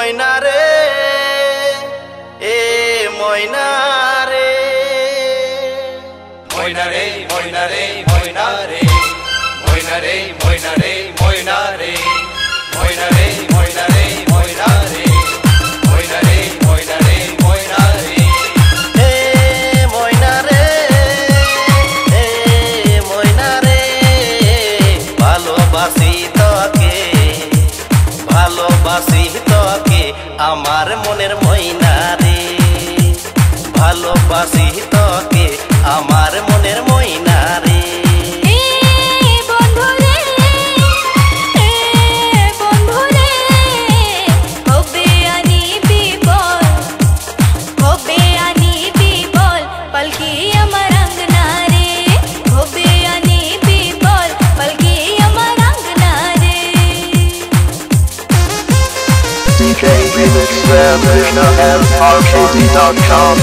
ময়না রে, এ ময়না রে, ময়না রে ময়না রে ময়না রে, ময়না রে ময়না রে ময়না রে, ময়না রে ময়না রে ময়না রে, ময়না রে ময়না রে ময়না রে, এ ময়না রে, এ ময়না রে, ভালোবাসি তোকে, ভালোবাসি তোকে আমার মনের ময়না রে, ভালোবাসি তোকে আমার মনের ময়না রে। DJ Remix Krishna and RKD.com.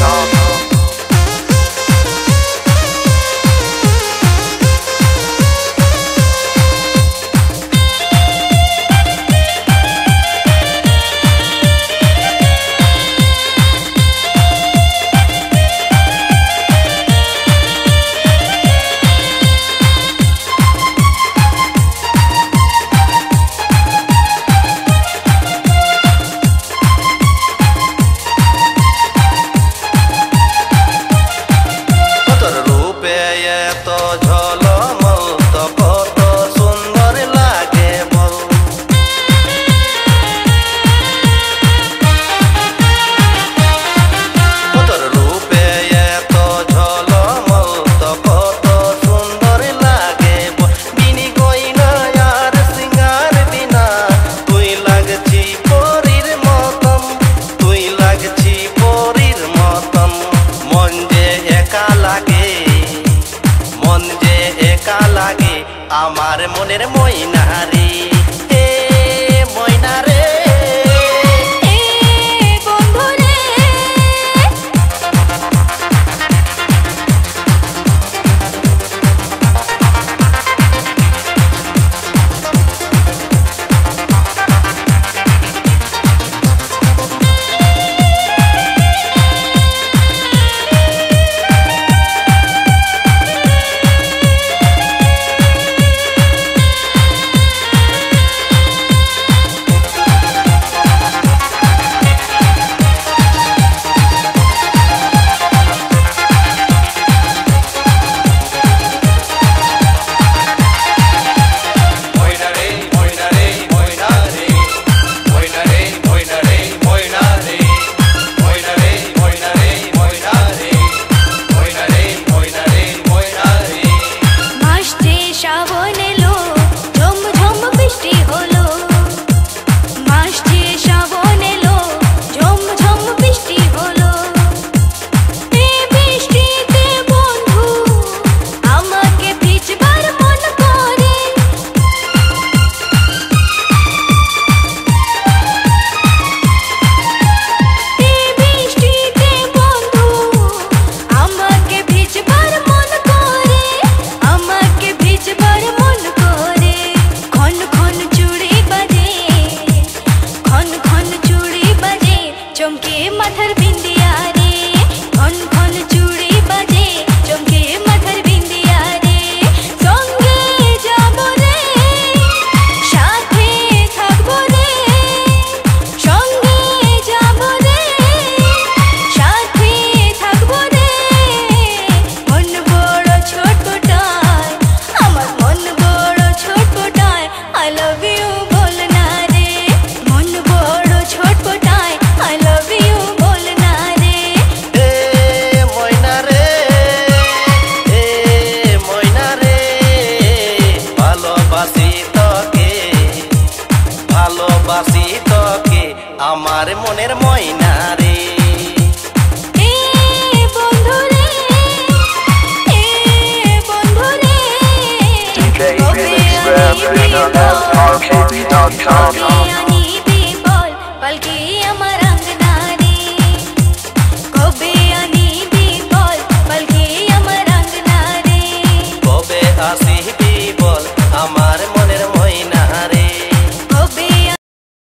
আমার মনের ময়না রে, এ ময়না রে, ভালোবাসি তোকে আমার মনের ময়না রে, এ বন্ধু রে, এ বন্ধু রে, DJ Remix Krishna and RKD.com.